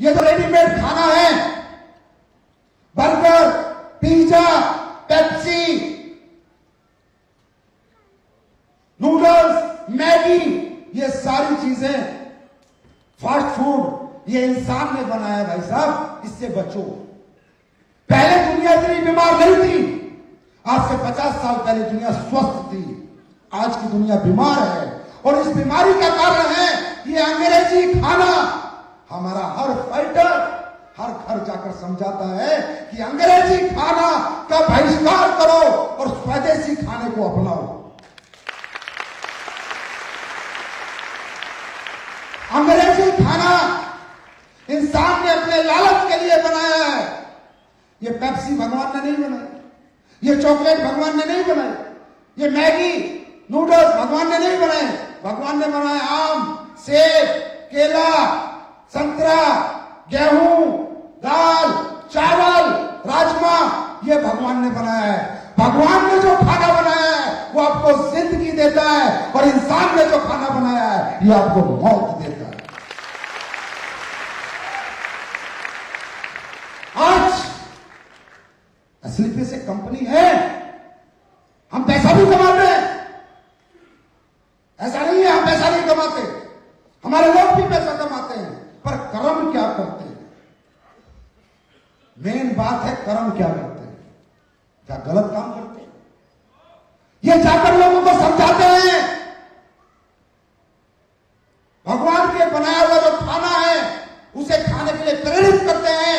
ये तो रेडीमेड खाना है, burger, pizza, Pepsi, noodles, Maggi, ये सारी चीजें फास्ट फूड ये इंसान ने बनाया। भाई साहब, इससे बचो। पहले दुनिया इतनी बीमार नहीं थी। आज से 50 साल पहले दुनिया स्वस्थ थी। आज की दुनिया बीमार है और इस बीमारी का कारण है ये अंग्रेजी खाना। हमारा हर फाइटर हर घर जाकर समझाता है कि अंग्रेजी खाना का बहिष्कार करो और स्वदेशी खाने को अपनाओ। अंग्रेजी खाना इंसान ने अपने लालच के लिए बनाया है। ये पेप्सी भगवान ने नहीं बनाई, ये चॉकलेट भगवान ने नहीं बनाई, ये मैगी नूडल्स भगवान ने नहीं बनाए। भगवान ने बनाया आम, सेब, केला, संतरा, गेहूं, दाल, चावल, राजमा, ये भगवान ने बनाया है। भगवान ने जो खाना बनाया है वो आपको जिंदगी देता है और इंसान ने जो खाना बनाया है ये आपको मौत देता है। आज असली पैसे कंपनी है, हम पैसा भी कमाते हैं, ऐसा नहीं है हम पैसा नहीं कमाते, हमारे लोग भी पैसा कमाते हैं, पर कर्म क्या करते हैं? मेन बात है कर्म क्या करते हैं, क्या गलत काम करते हैं? ये जाकर लोगों को समझाते हैं। भगवान के बनाया हुआ जो खाना है उसे खाने के लिए प्रेरित करते हैं।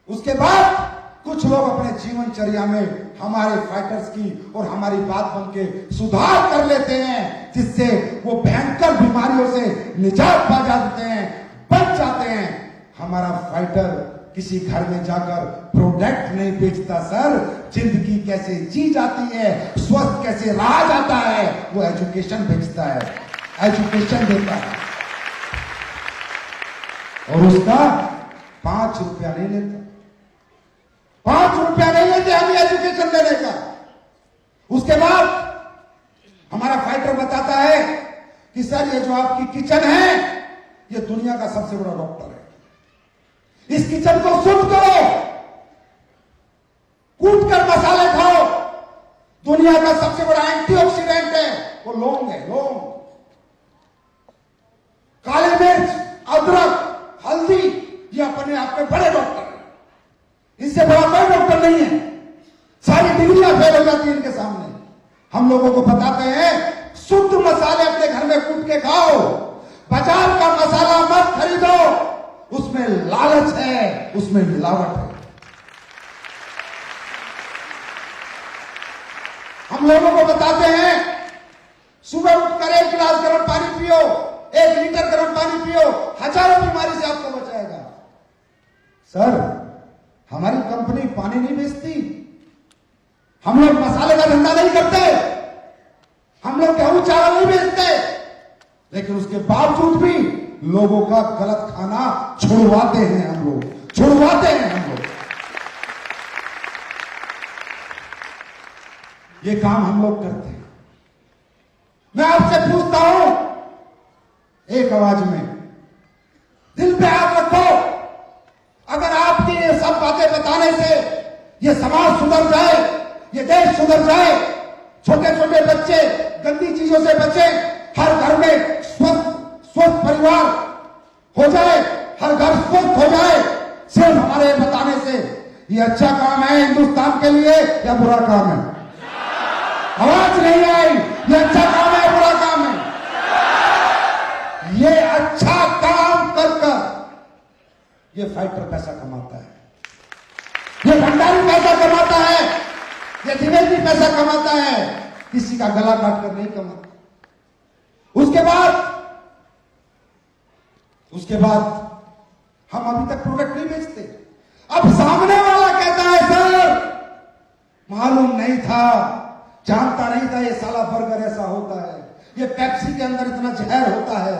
उसके बाद कुछ लोग अपने जीवनचर्या में हमारे फाइटर्स की और हमारी बात बन के सुधार कर लेते हैं, जिससे वो भयंकर बीमारियों से निजात पा जाते हैं, बच जाते हैं। हमारा फाइटर किसी घर में जाकर प्रोडक्ट नहीं बेचता सर, जिंदगी कैसे जी जाती है, स्वस्थ कैसे रहा जाता है, वो एजुकेशन बेचता है, एजुकेशन देता है और उसका 5 रुपया नहीं लेता। 5 रुपया नहीं लेते हम एजुकेशन देने का। उसके बाद हमारा फाइटर बताता है कि सर ये जो आपकी किचन है ये दुनिया का सबसे बड़ा डॉक्टर है, इस किचन को शुद्ध करो, कूट कर मसाले खाओ। दुनिया का सबसे बड़ा एंटीऑक्सीडेंट है वो लौंग है, लौंग, काली मिर्च, अदरक, हल्दी, ये अपने आप में बड़े डॉक्टर हैं, इससे बड़ा कोई डॉक्टर नहीं है। सारी डिग्रियां फेल हो जाती है इनके सामने। हम लोगों को बताते हैं शुद्ध मसाले अपने घर में कूट के खाओ, बाजार का मसाला मत खरीदो, उसमें लालच है, उसमें मिलावट है। हम लोगों को बताते हैं सुबह उठकर 1 गिलास गर्म पानी पियो, 1 लीटर गर्म पानी पियो, हजारों बीमारी से आपको बचाएगा। सर हमारी कंपनी पानी नहीं बेचती, हम लोग मसाले का धंधा नहीं करते, हम लोग गेहूं चावल नहीं बेचते, लेकिन उसके बावजूद भी लोगों का गलत खाना छुड़वाते हैं हम लोग, छुड़वाते हैं हम लोग। ये काम हम लोग करते हैं। मैं आपसे पूछता हूं एक आवाज में, दिल पे हाथ रखो, अगर आपकी ये सब बातें बताने से ये समाज सुधर जाए, ये देश सुधर जाए, छोटे छोटे बच्चे गंदी चीजों से बचे, हर घर में स्वस्थ परिवार हो जाए, हर घर स्वस्थ हो जाए, सिर्फ हमारे बताने से, ये अच्छा काम है हिंदुस्तान के लिए या बुरा काम है? आवाज नहीं आई। ये अच्छा काम है बुरा काम है? ये अच्छा काम कर ये फाइटर पैसा कमाता है, ये भंडारी पैसा कमाता है, ये द्विवेदी पैसा कमाता है, किसी का गला काट कर नहीं कमाता। उसके बाद हम अभी तक प्रोडक्ट नहीं बेचते। अब सामने वाला कहता है सर मालूम नहीं था, जानता नहीं था ये साला बर्गर ऐसा होता है, ये पेप्सी के अंदर इतना जहर होता है,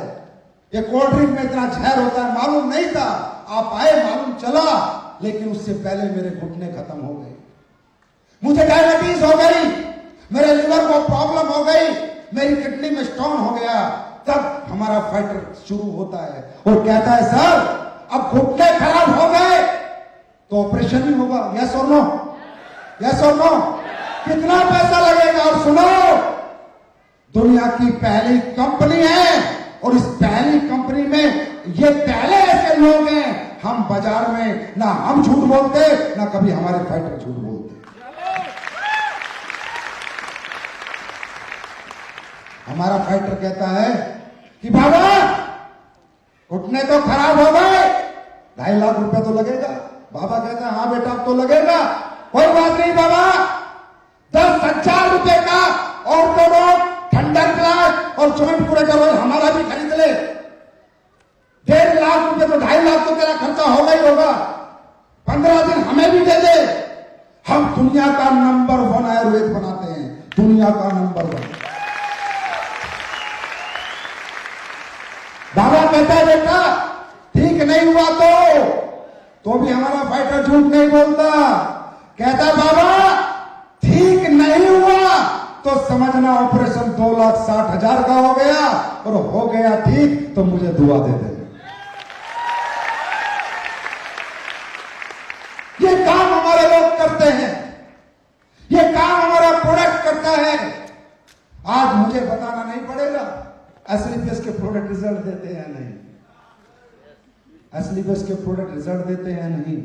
ये कोल्ड ड्रिंक में इतना जहर होता है, मालूम नहीं था। आप आए मालूम चला, लेकिन उससे पहले मेरे घुटने खत्म हो गए, मुझे डायबिटीज हो गई, मेरे लिवर को प्रॉब्लम हो गई, मेरी किडनी में स्टोन हो गया, तब हमारा फाइटर शुरू होता है और कहता है सर अब घुटने खराब हो गए तो ऑपरेशन ही होगा। यस और नो? यस और नो? कितना पैसा लगेगा? और सुनो, दुनिया की पहली कंपनी है और इस पहली कंपनी में ये पहले ऐसे लोग हैं, हम बाजार में ना हम झूठ बोलते ना कभी हमारे फाइटर झूठ बोलते। हमारा फाइटर कहता है कि बाबा घुटने तो खराब हो गए, 2.5 लाख रुपए तो लगेगा। बाबा कहता है हाँ बेटा अब तो लगेगा, कोई बात नहीं बाबा, 10,000 रुपए का ऑर्थोडॉक्स थंडर ग्लास और जॉइंट कुरेटर ऑयल हमारा भी खरीद ले। 1.5 लाख रुपए तो 2.5 लाख तो तेरा खर्चा होगा ही होगा, 15 दिन हमें भी दे दे। हम दुनिया का नंबर 1 आयुर्वेद बनाते हैं, दुनिया का नंबर 1। बाबा कहता है बेटा ठीक नहीं हुआ तो भी हमारा फाइटर झूठ नहीं बोलता। कहता बाबा ठीक नहीं हुआ तो समझना ऑपरेशन 2,60,000 का हो गया, और हो गया ठीक तो मुझे दुआ दे दे। ये काम हमारे लोग करते हैं, ये काम हमारा प्रोडक्ट करता है। आज मुझे बताना नहीं पड़ेगा एसलीपीएस के प्रोडक्ट रिजल्ट देते हैं नहीं, एसलीपीएस के प्रोडक्ट रिजल्ट देते हैं नहीं।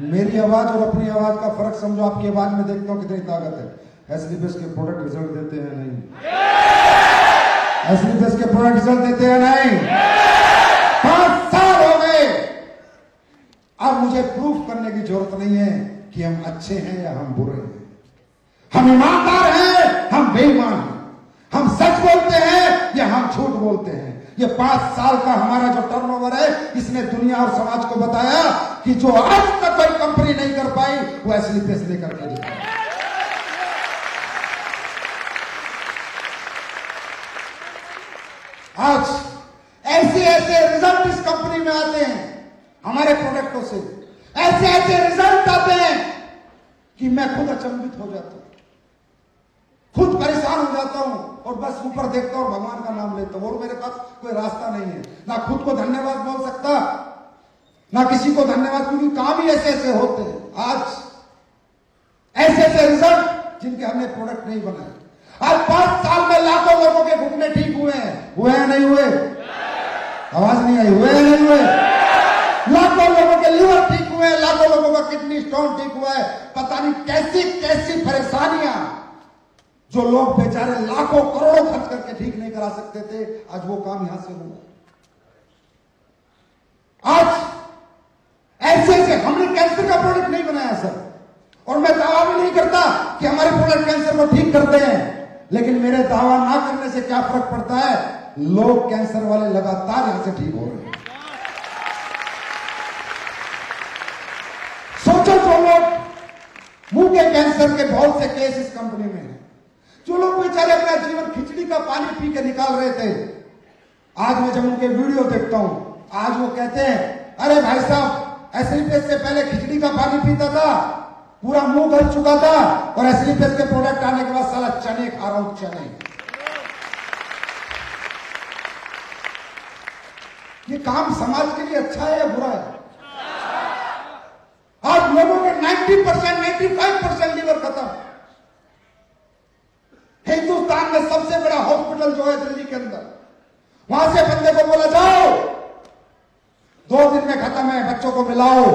मेरी आवाज और अपनी आवाज का फर्क समझो, आपकी आवाज में देखता हूं कितनी ताकत है। एसलीपीएस के प्रोडक्ट रिजल्ट देते हैं नहीं, एसलीपीएस के प्रोडक्ट रिजल्ट देते हैं नहीं। 5 साल हो गए, अब मुझे प्रूफ करने की जरूरत नहीं है कि हम अच्छे हैं या हम बुरे हैं, हम ईमानदार हैं, हम बेईमान हैं, हम सच बोलते हैं या हम झूठ बोलते हैं। ये 5 साल का हमारा जो टर्नओवर है, इसने दुनिया और समाज को बताया कि जो आज तक कोई कंपनी नहीं कर पाई वो एसलीपीएस लेकर के दिखाई। आज ऐसे ऐसे रिजल्ट इस कंपनी में आते हैं हमारे प्रोडक्टों से, ऐसे ऐसे रिजल्ट आते हैं कि मैं खुद अचंभित हो जाता हूं, खुद परेशान हो जाता हूं और बस ऊपर देखता हूं और भगवान का नाम लेता हूं, और मेरे पास कोई रास्ता नहीं है, ना खुद को धन्यवाद बोल सकता ना किसी को धन्यवाद, क्योंकि काम ही ऐसे ऐसे होते हैं। आज ऐसे ऐसे रिजल्ट जिनके हमने प्रोडक्ट नहीं बनाए। आज 5 साल में लाखों लोगों के घुटने ठीक हुए हैं नहीं हुए? आवाज नहीं आई, हुए हैं नहीं हुए? लाखों लोगों के लिवर ठीक हुए हैं, लाखों लोगों का किडनी स्टोन ठीक हुआ है। पता नहीं कैसी कैसी परेशानियां जो लोग बेचारे लाखों करोड़ों खर्च करके ठीक नहीं करा सकते थे, आज वो काम यहां से हुआ। आज ऐसे ऐसे हमने कैंसर का प्रोडक्ट नहीं बनाया सर, और मैं दावा भी नहीं करता कि हमारे प्रोडक्ट कैंसर को ठीक करते हैं, लेकिन मेरे दावा ना करने से क्या फर्क पड़ता है, लोग कैंसर वाले लगातार यहां से ठीक हो रहे हैं। सोचो जो लोग मुंह के कैंसर के बहुत से केस इस कंपनी में हैं, जो लोग बेचारे अपना जीवन खिचड़ी का पानी पी के निकाल रहे थे, आज मैं जब उनके वीडियो देखता हूं, आज वो कहते हैं अरे भाई साहब एसलीपीएस से पहले खिचड़ी का पानी पीता था, पूरा मुंह गल चुका था, और एसलीपीएस के प्रोडक्ट आने के बाद साला चने खा रहा हूं, चने। ये काम समाज के लिए अच्छा है या बुरा है? आज लोगों के 90% 95% लीवर खत्म। हिंदुस्तान में सबसे बड़ा हॉस्पिटल जो है दिल्ली के अंदर, वहां से बंदे को बोला जाओ 2 दिन में खत्म है, बच्चों को मिलाओ।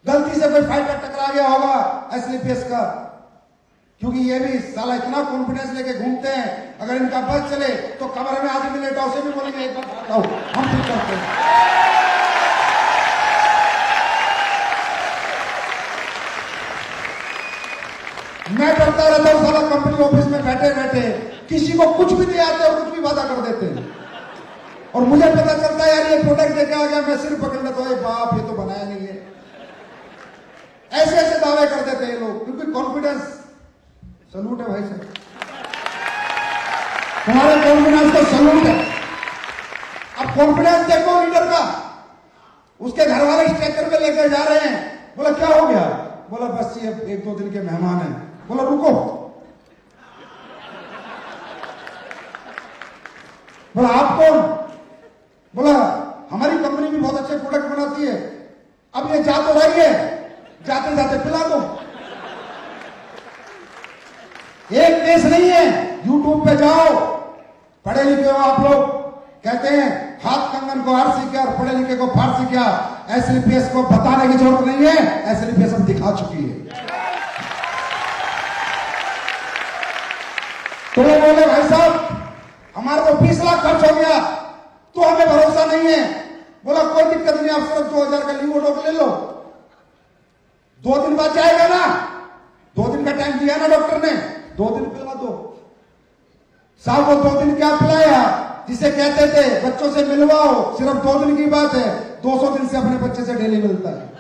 गलती से कोई फाइटर टकरा गया होगा एसलीपीएस का, क्योंकि ये भी साला इतना कॉन्फिडेंस लेके घूमते हैं, अगर इनका बस चले तो कमरे में आदमी लेटा उसे भी बोलेंगे एक बार आओ हम ठीक करते हैं। मैं डरता रहता हूं साला कंपनी ऑफिस में बैठे बैठे किसी को कुछ भी नहीं आते और कुछ भी वादा कर देते हैं, और मुझे पता चलता है यार ये प्रोडक्ट लेके आ गया, मैं सिर्फ पकड़ लेता हूं बाप ये तो बनाया नहीं है। ऐसे ऐसे दावे कर देते हैं लोग, क्योंकि कॉन्फिडेंस। सलूट है भाई साहब, तुम्हारे कॉन्फिडेंस को सलूट है। अब कॉन्फिडेंस देखो लीडर का, उसके घर वाले स्ट्रेचर पे लेकर जा रहे हैं, बोला क्या हो गया? बोला बस ये 1-2 दिन के मेहमान हैं। बोला रुको, बोला आप कौन? बोला हमारी कंपनी भी बहुत अच्छे प्रोडक्ट बनाती है, अब ये जा तो रही है, जाते जाते पिला दो। एक केस नहीं है, यूट्यूब पे जाओ, पढ़े लिखे हो आप लोग, कहते हैं हाथ कंगन को आरसी क्या और पढ़े लिखे को फारसी क्या। एसलीपीएस को बताने की जरूरत नहीं है, एसलीपीएस अब दिखा चुकी है। तो वो बोले भाई साहब हमारा तो 20 लाख खर्च हो गया, तो हमें भरोसा नहीं है। बोला कोई दिक्कत नहीं, आप सिर्फ 2000 का लीव ऑर्डर ले लो, 2 दिन बाद जाएगा ना, 2 दिन का टाइम दिया ना डॉक्टर ने, 2 दिन पिला दो। साहब वो 2 दिन क्या पिलाया, जिसे कहते थे बच्चों से मिलवाओ, सिर्फ 2 दिन की बात है, 200 दिन से अपने बच्चे से डेली मिलता है।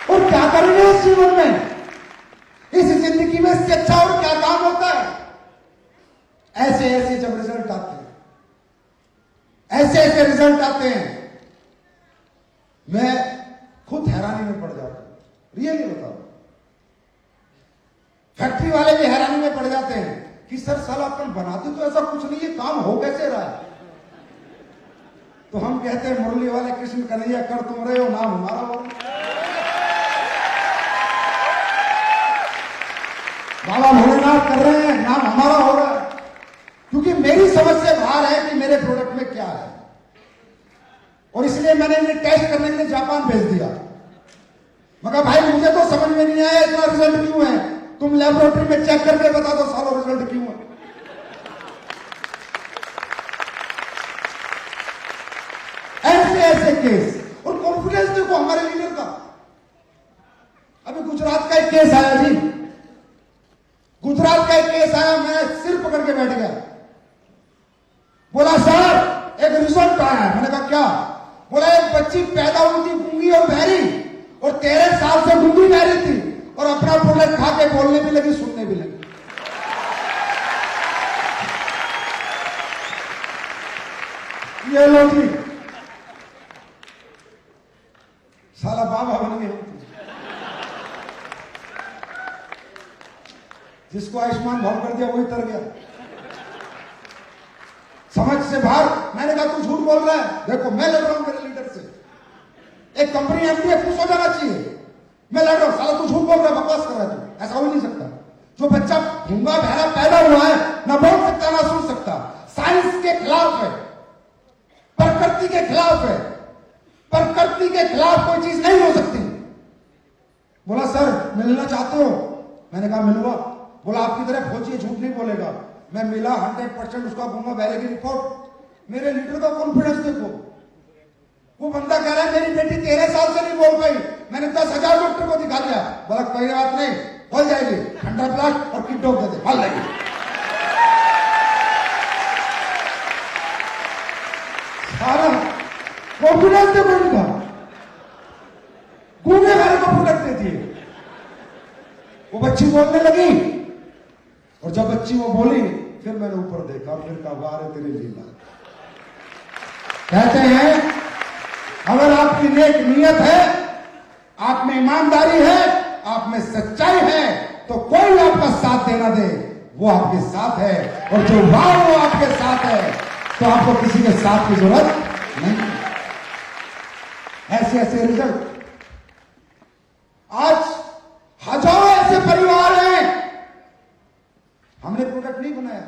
और क्या करेंगे इस जीवन में, इस जिंदगी में इससे अच्छा और क्या काम होता है। ऐसे ऐसे जब रिजल्ट आते हैं, ऐसे ऐसे रिजल्ट आते हैं, मैं खुद हैरानी में पड़ जाता हूं, रियली बताओ। फैक्ट्री वाले भी हैरानी में पड़ जाते हैं कि सर साला अपन बनाते तो ऐसा कुछ नहीं है, काम हो कैसे रहा है। तो हम कहते हैं मुरली वाले कृष्ण कन्हैया कर तुम रहे हो, नाम हमारा हो, बाबा भोलेनाथ कर रहे हैं, नाम हमारा हो रहा है। क्योंकि मेरी समझ से बाहर है कि मेरे प्रोडक्ट में क्या है, और इसलिए मैंने इन्हें टेस्ट करने के लिए जापान भेज दिया। मगर भाई मुझे तो समझ में नहीं आया इतना रिजल्ट क्यों है, तुम लेबोरेटरी में चेक करके बता दो सालों रिजल्ट क्यों है। ऐसे ऐसे केस, और कॉन्फिडेंस देखो हमारे लीडर का। अभी गुजरात का एक केस आया जी, गुजरात का एक केस आया, मैं सिर पकड़ के बैठ गया। बोला सर एक रिजल्ट आया है। मैंने कहा क्या? बोला एक बच्ची पैदा हुई थी गूंगी और बहरी, और 13 साल से गूंगी बहरी थी, और अपना प्रोडक्ट खा के बोलने भी लगी, सुनने भी लगी। ये लो जी, साला बाबा बन गए। जिसको आयुष्मान भाव कर दिया वही तर गया, समझ से बाहर। मैंने कहा तू झूठ बोल रहा है, देखो मैं लड़ रहा हूं मेरे लीडर से। एक कंपनी एमडी खुश हो जाना चाहिए, मैं लड़ रहा हूं, साला तू झूठ बोल रहा है, बकवास कर रहा है तू, ऐसा हो नहीं सकता। जो बच्चा गूंगा बहरा पैदा हुआ है, ना बोल सकता ना सुन सकता, साइंस के खिलाफ है, प्रकृति के खिलाफ है, प्रकृति के खिलाफ कोई चीज नहीं हो सकती। बोला सर मिलना चाहते हो? मैंने कहा मिलूंगा। बोला आपकी तरह फौजी झूठ नहीं बोलेगा। मैं मिला, 100% उसका गूंगा बहरे की रिपोर्ट। मेरे लीडर का कॉन्फिडेंस देखो, वो बंदा कह रहा है मेरी बेटी 13 साल से नहीं बोल पाई, मैंने 10,000 डॉक्टर को दिखा दिया। बोला कोई बात नहीं, बोल जाएगी, 100 प्लस और किट डॉग दे दे, बोल जाएगी। सारा कॉन्फिडेंस देखो इनका, गूंगे बहरे को प्रोडक्ट दे दिए। वो बच्ची बोलने लगी, और जब बच्ची वो बोली, फिर मैंने ऊपर देखा, फिर कहा वाह रे तेरी लीला। कहते हैं अगर आपकी नेक नियत है, आप में ईमानदारी है, आप में सच्चाई है, तो कोई आपका साथ देना दे, वो आपके साथ है। और जो वाह वो आपके साथ है, तो आपको किसी के साथ की जरूरत नहीं। ऐसे ऐसे रिजल्ट। आज हजारों ऐसे परिवार हैं, हमने प्रोडक्ट नहीं बनाया,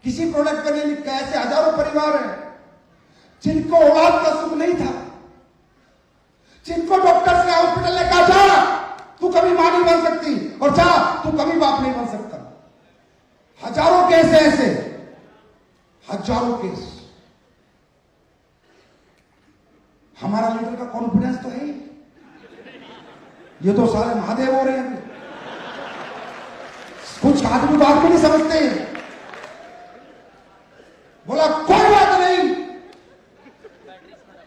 किसी प्रोडक्ट पर नहीं लिखा, ऐसे हजारों परिवार हैं जिनको औलाद का सुख नहीं था, जिनको डॉक्टर से हॉस्पिटल ने कहा जा तू कभी मां नहीं बन सकती, और जा तू कभी बाप नहीं बन सकता। हजारों केस है ऐसे, हजारों केस। हमारा लीडर का कॉन्फिडेंस तो है, ये तो सारे महादेव हो रहे हैं। कुछ आदमी बात को नहीं समझते। बोला कोई बात नहीं,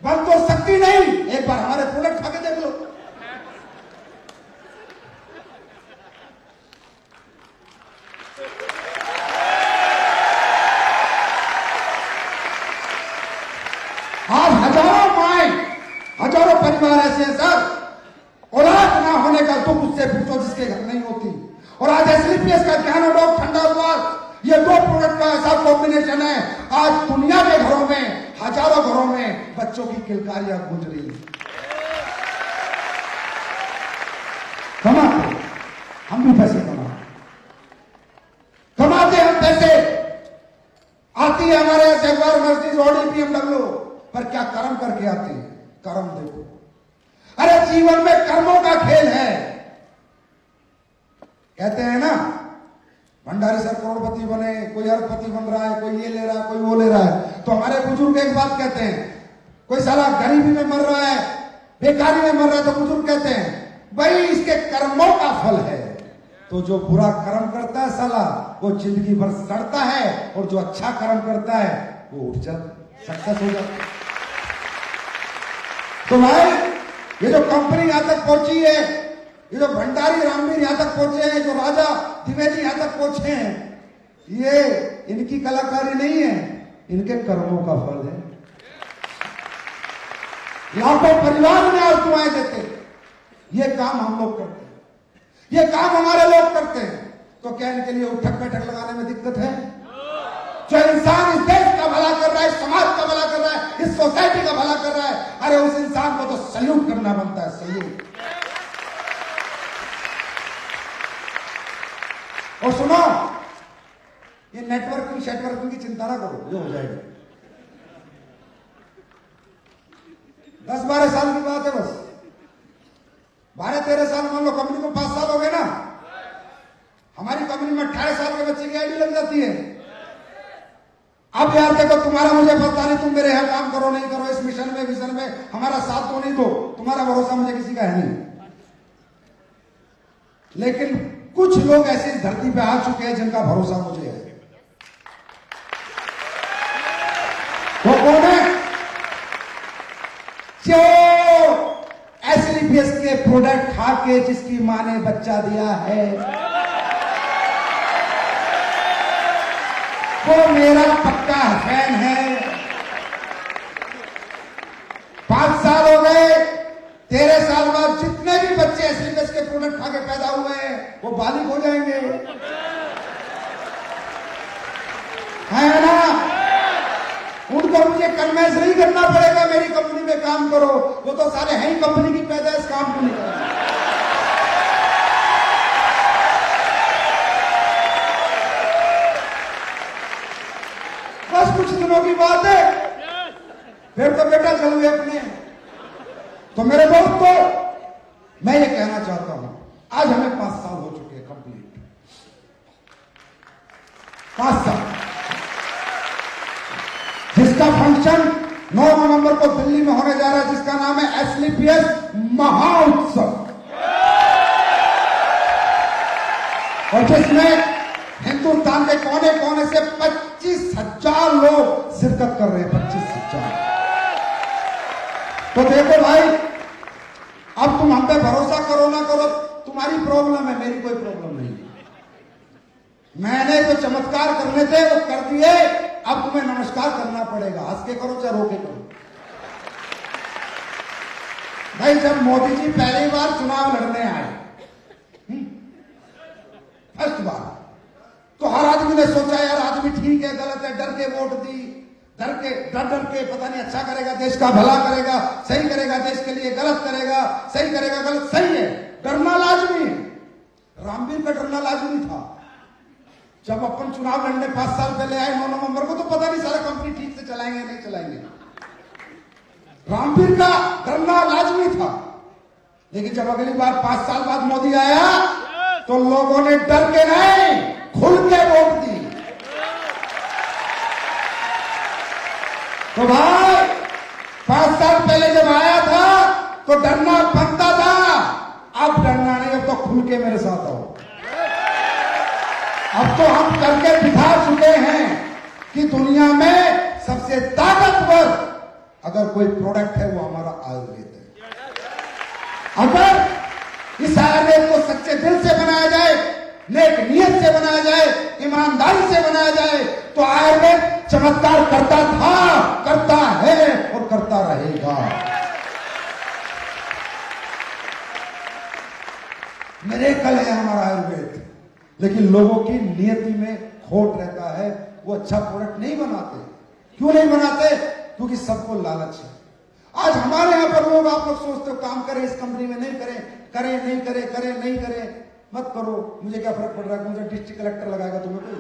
बन तो सकती नहीं, एक बार हमारे प्रोडक्ट खा के देख लो। आज हजारों माए, हजारों परिवार ऐसे हैं सर, औलाद ना होने का दुख उससे पूछो जिसके घर नहीं होती। और आज एसलीपीएस का ज्ञान डॉग ठंडा द्वार, ये 2 प्रोडक्ट का ऐसा कॉम्बिनेशन है, आज दुनिया के घरों में, हजारों घरों में बच्चों की किलकारियां गूंज रही है। कमाते हम भी पैसे कमाते हम पैसे, आती है हमारे जगवार मर्सिडीज ऑडी BMW, पर क्या कर्म करके आती है? कर्म देखो। अरे जीवन में कर्मों का खेल है। कहते हैं ना, भंडारी सर करोड़पति बने, कोई अरबपति बन रहा है, कोई ये ले रहा है, कोई वो ले रहा है। तो हमारे बुजुर्ग एक बात कहते हैं, कोई साला गरीबी में मर रहा है, बेकारी में मर रहा है, तो बुजुर्ग कहते हैं भाई इसके कर्मों का फल है। तो जो बुरा कर्म करता है साला, वो जिंदगी भर सड़ता है, और जो अच्छा कर्म करता है वो उठ जाता, सक्सेस हो जाता। तो भाई ये जो कंपनी यहां तक पहुंची है, ये जो भंडारी रामवीर यहां तक पहुंचे हैं, जो राजा द्विवेदी यहां तक पहुंचे हैं, ये इनकी कलाकारी नहीं है, इनके कर्मों का फल है। लाखों परिवार में आज दुआएं देते, ये काम हम लोग करते हैं, ये काम हमारे लोग करते हैं। तो क्या इनके लिए उठक बैठक लगाने में दिक्कत है? जो इंसान इस देश का भला कर रहा है, समाज का भला कर रहा है, इस सोसाइटी का भला कर रहा है, अरे उस इंसान को तो सल्यूट करना बनता है, सल्यूट। और सुनो, ये नेटवर्किंग शेटवर्किंग की चिंता ना करो, ये हो जाएगा। 10-12 साल की बात है बस, 12-13 साल, मान लो कंपनी को 5 साल हो गए ना, हमारी कंपनी में 18 साल के बच्चे की आईडी लग जाती है। अब यार देखो, तुम्हारा मुझे पता नहीं, तुम मेरे यहां काम करो नहीं करो, इस मिशन में विजन में हमारा साथ दो नहीं दो, तुम्हारा भरोसा मुझे किसी का है नहीं। लेकिन कुछ लोग ऐसे इस धरती पे आ चुके हैं जिनका भरोसा मुझे है। वो कौन है? जो एसलीपीएस के प्रोडक्ट खा के जिसकी मां ने बच्चा दिया है, वो मेरा पक्का फैन है। 5 साल हो गए, 13 साल बाद जितने भी बच्चे एसलीपीएस के प्रोडक्ट खा के पैदा हुए हैं, वो बालिग हो जाएंगे, है ना? उनको मुझे कन्वेंस नहीं करना पड़ेगा मेरी कंपनी में काम करो, वो तो सारे हैं ही कंपनी की पैदाइश, काम को नहीं करेंगे। बस कुछ दिनों की बात है, फिर तो बेटा चल गए अपने। तो मेरे दोस्तों, मैं ये कहना चाहता हूं, आज हमें 5 साल हो चुके हैं कंप्लीट, 5 साल, जिसका फंक्शन 9 नवंबर को दिल्ली में होने जा रहा है, जिसका नाम है एसलीपीएस महाउत्सव, और जिसमें हिंदुस्तान के कोने कोने से 25,000 लोग शिरकत कर रहे हैं, 25,000। तो देखो भाई, अब तुम हम पे भरोसा करो ना करो, तुम्हारी प्रॉब्लम है, मेरी कोई प्रॉब्लम नहीं है। मैंने जो चमत्कार करने थे वो कर दिए, अब तुम्हें नमस्कार करना पड़ेगा, हंस के करो चाहे रो के करो। भाई जब मोदी जी पहली बार चुनाव लड़ने आए, फर्स्ट बार, तो हर आदमी ने सोचा यार आदमी ठीक है गलत है, डर के वोट दी, डर के पता नहीं अच्छा करेगा, देश का भला करेगा, सही करेगा देश के लिए, गलत करेगा सही करेगा, गलत सही है, डरना लाजमी। रामवीर का डरना लाजमी था। जब अपन चुनाव लड़ने 5 साल पहले आए 9 नवंबर को, तो पता नहीं सारा कंपनी ठीक से चलाएंगे नहीं चलाएंगे, रामवीर का डरना लाजमी था। लेकिन जब अगली बार 5 साल बाद मोदी आया, तो लोगों ने डर के नहीं खुल के वोट दी। तो भाई 5 साल पहले जब आया था तो डरना बनता था, अब डरना नहीं, अब तो खुल के मेरे साथ आओ। अब तो हम करके दिखा चुके हैं कि दुनिया में सबसे ताकतवर अगर कोई प्रोडक्ट है वो हमारा आयुर्वेद है। अगर इस आयुर्वेद को सच्चे दिल से बनाया जाए, नेक नियत से बनाया जाए, ईमानदारी से बनाया जाए, तो आयुर्वेद चमत्कार करता था, करता है और करता रहेगा। मिरेकल है हमारा आयुर्वेद, लेकिन लोगों की नियति में खोट रहता है, वो अच्छा प्रोडक्ट नहीं बनाते। क्यों नहीं बनाते? क्योंकि सबको लालच है। आज हमारे यहां पर लोग, आप लोग सोचते हो काम करें इस कंपनी में, नहीं करें, करें नहीं करें, करें नहीं करें, मत करो, मुझे क्या फर्क पड़ रहा है? मुझे डिस्ट्रिक्ट कलेक्टर लगाएगा, तुम्हें कोई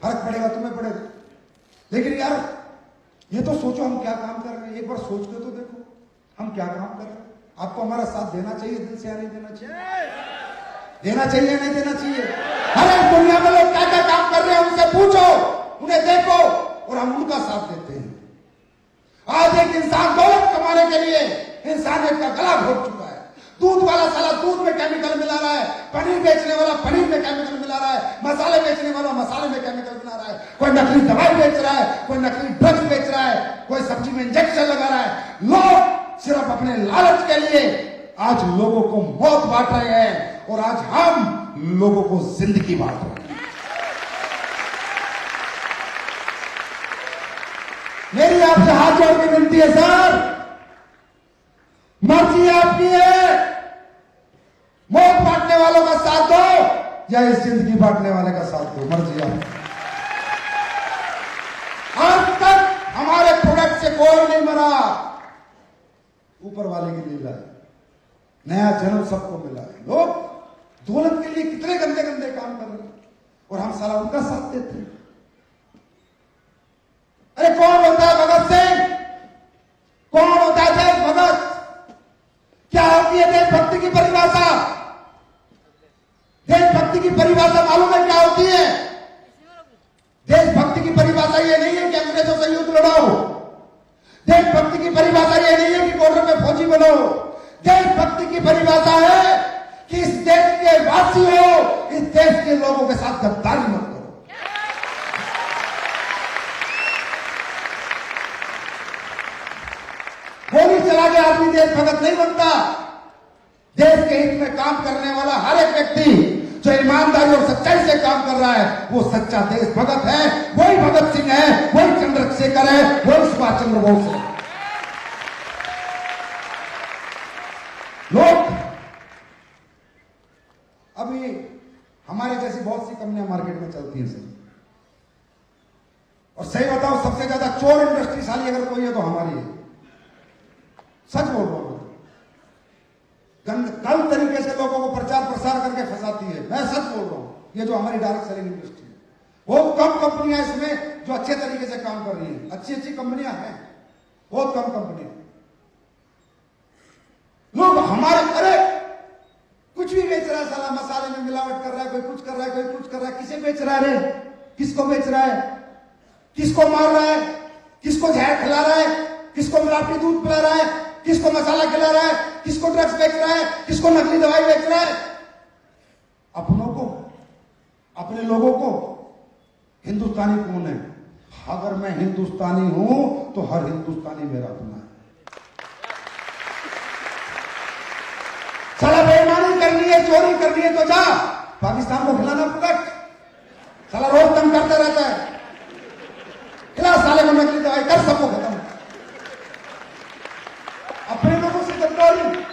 फर्क पड़ेगा? तुम्हें पड़ेगा। लेकिन यार ये तो सोचो हम क्या काम कर रहे हैं, एक बार सोच के तो देखो हम क्या काम कर रहे हैं। आपको हमारा साथ देना चाहिए, दिल से या नहीं देना चाहिए? देना चाहिए नहीं देना चाहिए? अरे दुनिया में लोग क्या क्या काम कर रहे हैं उनसे पूछो, उन्हें देखो, और हम उनका साथ देते हैं। आज एक इंसान दौलत कमाने के लिए इंसानियत का गला घोट चुका है। दूध वाला साला दूध में केमिकल मिला रहा है, पनीर बेचने वाला पनीर में केमिकल मिला रहा है, मसाले बेचने वाला मसाले में केमिकल मिला रहा है, कोई नकली दवाई बेच रहा है, कोई नकली ड्रग्स बेच रहा है, कोई सब्जी में इंजेक्शन लगा रहा है। लोग सिर्फ अपने लालच के लिए आज लोगों को मौत बांट रहे हैं, और आज हम लोगों को जिंदगी बांट रहे हैं। मेरी आपसे हाथ जोड़ के विनती है सर, मर्जी आपकी है, मौत बांटने वालों का साथ दो या इस जिंदगी बांटने वाले का साथ दो, मर्जी आपकी। आज तक हमारे प्रोडक्ट से कोई नहीं मरा, ऊपर वाले की लीला है, नया जन्म सबको मिला है। लोग दौलत के लिए कितने गंदे गंदे काम कर रहे हैं, और हम साला उनका साथ देते हैं। अरे कौन होता है भगत सिंह? कौन होता है देशभक्त? क्या होती है देशभक्ति की परिभाषा? देशभक्ति की परिभाषा मालूम है क्या होती है? देशभक्ति की परिभाषा ये नहीं है कि अंग्रेजों से युद्ध लड़ाओ। देशभक्ति की परिभाषा ये नहीं है कि बॉर्डर पे फौजी बनो। देशभक्ति की परिभाषा है कि इस देश के वासी हो, इस देश के लोगों के साथ गद्दारी मत करो। गोली चला के आदमी देशभक्त नहीं बनता। देश के हित में काम करने वाला हर एक व्यक्ति जो ईमानदारी और सच्चाई से काम कर रहा है, वो सच्चा देशभक्त है। वही भगत सिंह है, वही चंद्रशेखर है, वही सुभाष चंद्र बोस है। लोग अभी हमारे जैसी बहुत सी कंपनियां मार्केट में चलती हैं सर, और सही बताओ सबसे ज्यादा चोर इंडस्ट्रीशाली अगर कोई है तो हमारी है। सच बोल रहा हूं, कल तरीके से लोगों को प्रचार प्रसार करके फंसाती है। मैं सच बोल रहा हूं, ये जो हमारी डायरेक्ट सेलिंग इंडस्ट्री है, बहुत कम कंपनियां इसमें जो अच्छे तरीके से काम कर रही हैं। अच्छी अच्छी कंपनियां हैं, बहुत कम कंपनियां। लोग हमारे, अरे कुछ भी बेच रहा है साला, मसाले में मिलावट कर रहा है, कोई कुछ कर रहा है, कोई कुछ कर रहा है। किसे बेच रहा है रे? किसको बेच रहा है? किसको मार रहा है? किसको जहर खिला रहा है? किसको मिलावटी दूध पिला रहा है? किसको मसाला खिला रहा है? किसको ड्रग्स बेच रहा है? किसको नकली दवाई बेच रहा है? अपनों को, अपने लोगों को। हिंदुस्तानी कौन है? अगर मैं हिंदुस्तानी हूं तो हर हिंदुस्तानी मेरा अपना है। साला बेईमानी करनी है, चोरी करनी है तो जा पाकिस्तान को खिलाना प्रोडक्ट। साला रोज तंग करते रहता है, खिला साले को नकली दवाई, कर सबको खत्म। अपने लोगों से गद्दारी,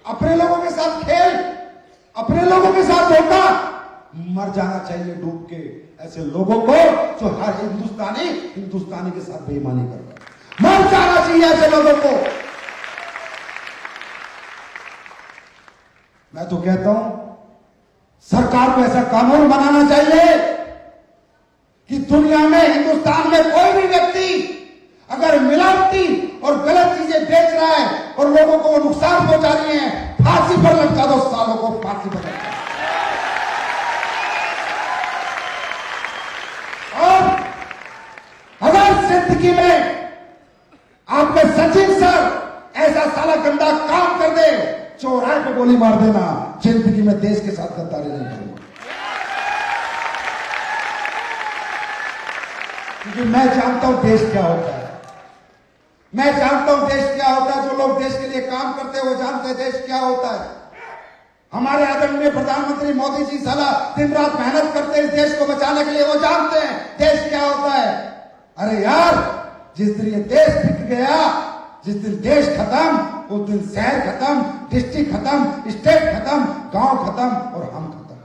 अपने लोगों के साथ खेल, अपने लोगों के साथ धोखा। मर जाना चाहिए डूब के ऐसे लोगों को जो हर हिंदुस्तानी के साथ बेईमानी कर रहा है। मर जाना चाहिए ऐसे लोगों को। मैं तो कहता हूं सरकार को ऐसा कानून बनाना चाहिए कि दुनिया में, हिंदुस्तान में कोई भी व्यक्ति अगर मिलावटी और गलत चीजें बेच रहा है और लोगों को वो नुकसान पहुंचा रही है, फांसी पर लटका दो सालों को, फांसी पर लटका। और अगर जिंदगी में आपके सचिन सर ऐसा साला गंदा काम कर दे, चौराहे पे गोली मार देना, जिंदगी में देश के साथ गद्दारी नहीं करूंगा। क्योंकि मैं जानता हूं देश क्या होता है। मैं जानता हूं देश क्या होता है। जो लोग देश के लिए काम करते हैं वो जानते हैं देश क्या होता है। हमारे आदरणीय प्रधानमंत्री मोदी जी साला दिन रात मेहनत करते हैं इस देश को बचाने के लिए, वो जानते हैं देश क्या होता है। अरे यार, जिस दिन ये देश बिक गया, जिस दिन देश खत्म, उस दिन शहर खत्म, डिस्ट्रिक्ट खत्म, स्टेट खत्म, गांव खत्म और हम खत्म।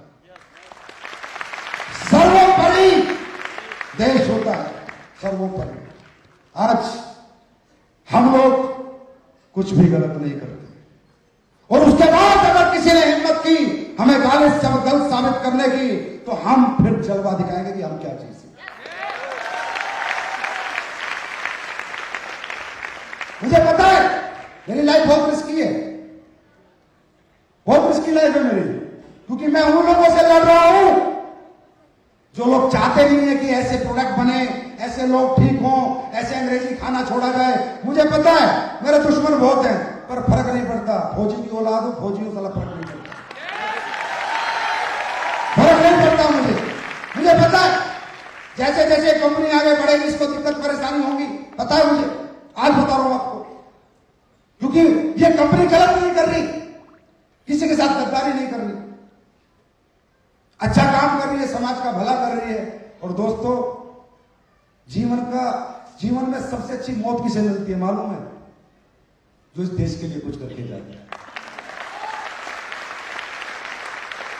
देश होता है सर्वोपरि। आज हम लोग कुछ भी गलत नहीं करते, और उसके बाद अगर किसी ने हिम्मत की हमें गलत साबित करने की, तो हम फिर जलवा दिखाएंगे कि हम क्या चीज है। मुझे पता है मेरी लाइफ बहुत रिस्की है, बहुत रिस्की लाइफ है मेरी, क्योंकि मैं उन लोगों से लड़ रहा हूं जो लोग चाहते नहीं है कि ऐसे प्रोडक्ट बने, ऐसे लोग ठीक हों, ऐसे अंग्रेजी खाना छोड़ा जाए। मुझे पता है मेरे दुश्मन बहुत हैं, पर फर्क नहीं पड़ता। फौजी की औलाद हो, फौजी हो, साला फर्क नहीं पड़ता, फर्क नहीं पड़ता मुझे पता है जैसे जैसे कंपनी आगे बढ़ेगी इसको दिक्कत परेशानी होगी, पता है मुझे, आज बता रहा हूं आपको, क्योंकि ये कंपनी गलत नहीं कर रही, किसी के साथ गद्दारी नहीं कर रही, अच्छा काम कर रही है, समाज का भला कर रही है। और दोस्तों, जीवन में सबसे अच्छी मौत किसे मिलती है मालूम है? जो इस देश के लिए कुछ करके जाता है।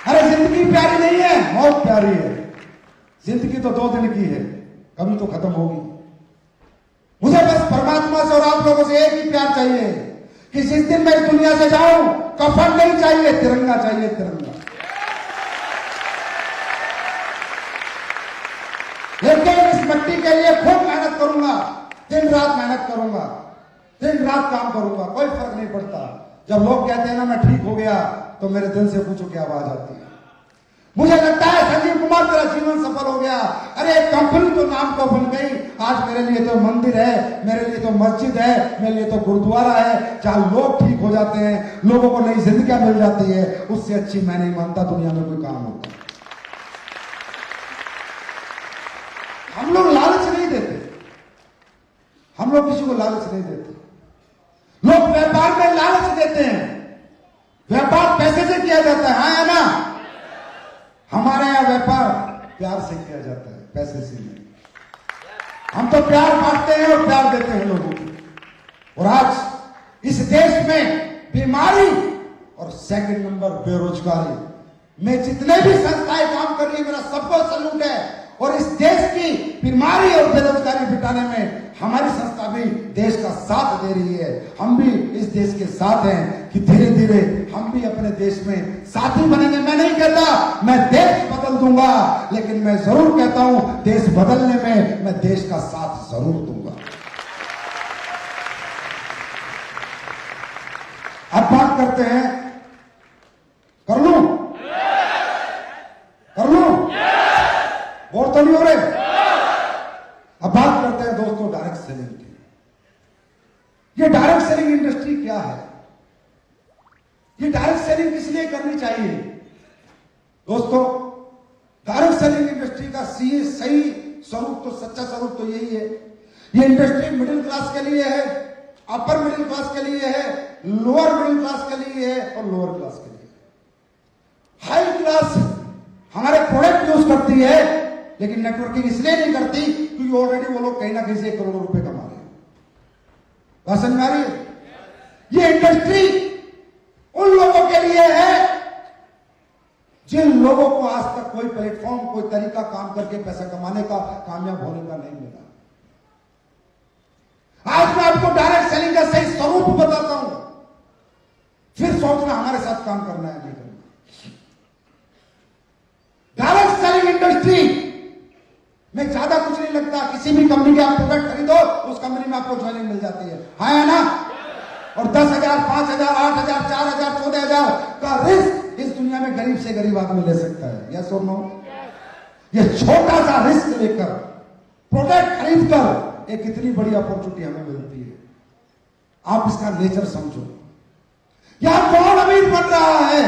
अरे जिंदगी प्यारी नहीं है, मौत प्यारी है। जिंदगी तो 2 दिन की है, कभी तो खत्म होगी। मुझे बस परमात्मा से और आप लोगों से एक ही प्यार चाहिए कि जिस दिन मैं इस दुनिया से जाऊं, कफन नहीं चाहिए, तिरंगा चाहिए, तिरंगा। लेकिन इस मिट्टी के लिए खूब मेहनत करूंगा, दिन रात मेहनत करूंगा, दिन रात काम करूंगा, कोई फर्क नहीं पड़ता। जब लोग कहते हैं ना मैं ठीक हो गया, तो मेरे दिल से पूछो क्या आवाज आती है? मुझे लगता है संजीव कुमार तेरा जीवन सफल हो गया। अरे कंपनी तो नाम को बन गई, आज मेरे लिए तो मंदिर है, मेरे लिए तो मस्जिद है, मेरे लिए तो गुरुद्वारा है, जहां लोग ठीक हो जाते हैं, लोगों को नई जिंदगी मिल जाती है। उससे अच्छी मैं नहीं मानता दुनिया में कोई काम होता। हम लोग लालच नहीं देते, हम लोग किसी को लालच नहीं देते। लोग व्यापार में लालच देते हैं, व्यापार पैसे से किया जाता है, हाँ या ना? हमारे यहां व्यापार प्यार से किया जाता है, पैसे से नहीं। हम तो प्यार बांटते हैं और प्यार देते हैं लोगों को। और आज इस देश में बीमारी और सेकंड नंबर बेरोजगारी में जितने भी संस्थाएं काम कर रही है, मेरा सबको सैल्यूट है। और इस देश की बीमारी और बेरोजगारी मिटाने में हमारी संस्था भी देश का साथ दे रही है। हम भी इस देश के साथ हैं कि धीरे धीरे हम भी अपने देश में साथी बनेंगे। मैं नहीं कहता मैं देश बदल दूंगा, लेकिन मैं जरूर कहता हूं देश बदलने में मैं देश का साथ जरूर दूंगा। अब बात करते हैं, कर लूं और तो नहीं हो रहे। अब बात करते हैं दोस्तों डायरेक्ट सेलिंग की। ये डायरेक्ट सेलिंग इंडस्ट्री क्या है? ये डायरेक्ट सेलिंग किस लिए करनी चाहिए? दोस्तों, डायरेक्ट सेलिंग इंडस्ट्री का सही स्वरूप तो, सच्चा स्वरूप तो यही है। ये इंडस्ट्री मिडिल क्लास के लिए है, अपर मिडिल क्लास के लिए है, लोअर मिडिल क्लास के लिए है और लोअर क्लास के लिए। हाई क्लास हमारे प्रोडक्ट यूज करती है, लेकिन नेटवर्किंग इसलिए नहीं करती क्योंकि ऑलरेडी वो लोग कहीं ना कहीं से 1 करोड़ रुपए कमा रहे हैं। बात समझ में आ रही है? ये इंडस्ट्री उन लोगों के लिए है जिन लोगों को आज तक कोई प्लेटफॉर्म, कोई तरीका काम करके पैसा कमाने का, कामयाब होने का नहीं मिला। आज मैं आपको डायरेक्ट सेलिंग का सही स्वरूप बताता हूं, फिर सोचना हमारे साथ काम करना है नहीं करना। डायरेक्ट सेलिंग इंडस्ट्री में ज्यादा कुछ नहीं लगता। किसी भी कंपनी के आप प्रोडक्ट खरीदो, उस कंपनी में आपको ज्वाइनिंग मिल जाती है, हाँ या ना? और 10,000, 5,000, 8,000, 4,000, 14,000 का रिस्क इस दुनिया में गरीब से गरीब आदमी ले सकता है। यस और नो? ये छोटा सा रिस्क लेकर प्रोडक्ट खरीद कर एक इतनी बड़ी अपॉर्चुनिटी हमें मिलती है। आप इसका नेचर समझो। यहां कौन अमीर बन रहा है,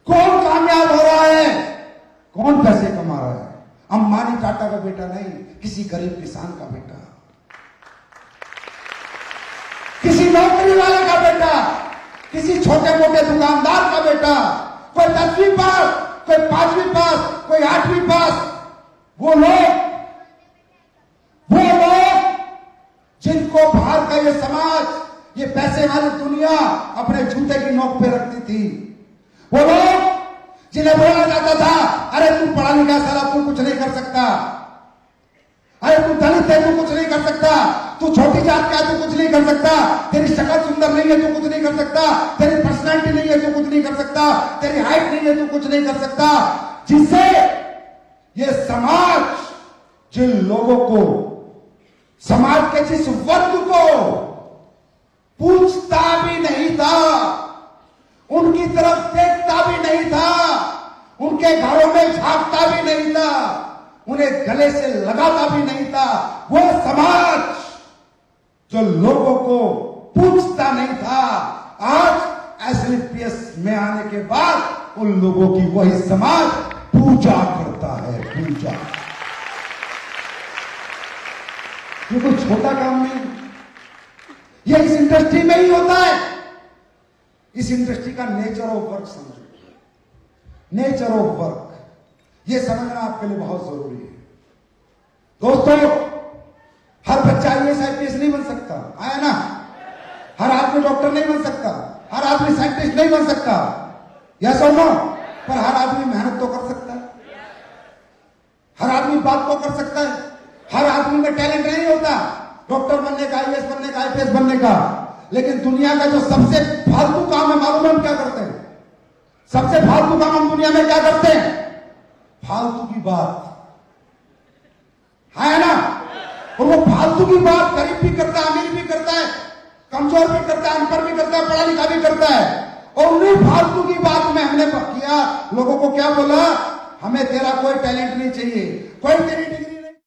कौन कामयाब हो रहा है, कौन पैसे कमा रहा है? अंबानी टाटा का बेटा नहीं, किसी गरीब किसान का बेटा, किसी नौकरी वाले का बेटा, किसी छोटे मोटे दुकानदार का बेटा, कोई 10वीं पास, कोई 5वीं पास, कोई 8वीं पास। वो लोग जिनको बाहर का ये समाज, ये पैसे वाली दुनिया अपने जूते की नोक पे रखती थी, वो लोग जिन्हें बोला जाता था अरे तू पढ़ा लिखा साला, तू कुछ नहीं कर सकता, अरे तू दलित है, तू कुछ नहीं कर सकता, तू छोटी जात का है, तू कुछ नहीं कर सकता, तेरी शक्ल सुंदर नहीं है, तू कुछ नहीं कर सकता, तेरी पर्सनैलिटी नहीं है, तू कुछ नहीं कर सकता, तेरी हाइट नहीं है, तू कुछ नहीं कर सकता। जिससे ये समाज जिन लोगों को, समाज के जिस वर्ग को पूछता भी नहीं था, उनकी तरफ देखता भी नहीं था, उनके घरों में झांकता भी नहीं था, उन्हें गले से लगाता भी नहीं था, वो समाज जो लोगों को पूछता नहीं था, आज एसएलपीएस में आने के बाद उन लोगों की वही समाज पूजा करता है। पूजा ये कोई छोटा काम नहीं, ये इस इंडस्ट्री में ही होता है। इस इंडस्ट्री का नेचर ऑफ वर्क समझो, नेचर ऑफ वर्क ये समझना आपके लिए बहुत जरूरी है। दोस्तों, हर बच्चा आईएएस आईपीएस नहीं बन सकता, आया ना? हर आदमी डॉक्टर नहीं बन सकता, हर आदमी साइंटिस्ट नहीं बन सकता, यस और नो? पर हर आदमी मेहनत तो कर सकता है, हर आदमी बात तो कर सकता है, हर आदमी में टैलेंट नहीं होता डॉक्टर बनने का, आईएएस बनने का, आईपीएस बनने का। लेकिन दुनिया का जो सबसे फालतू काम है, मालूम है हम क्या करते हैं? सबसे फालतू काम हम दुनिया में क्या करते हैं? फालतू की बात, है ना? और वो फालतू की बात गरीब भी करता है, अमीर भी करता है, कमजोर भी करता है, अनपढ़ भी करता है, पढ़ा लिखा भी करता है। और उन्हीं फालतू की बात में हमने किया, लोगों को क्या बोला? हमें तेरा कोई टैलेंट नहीं चाहिए, कोई तेरी डिग्री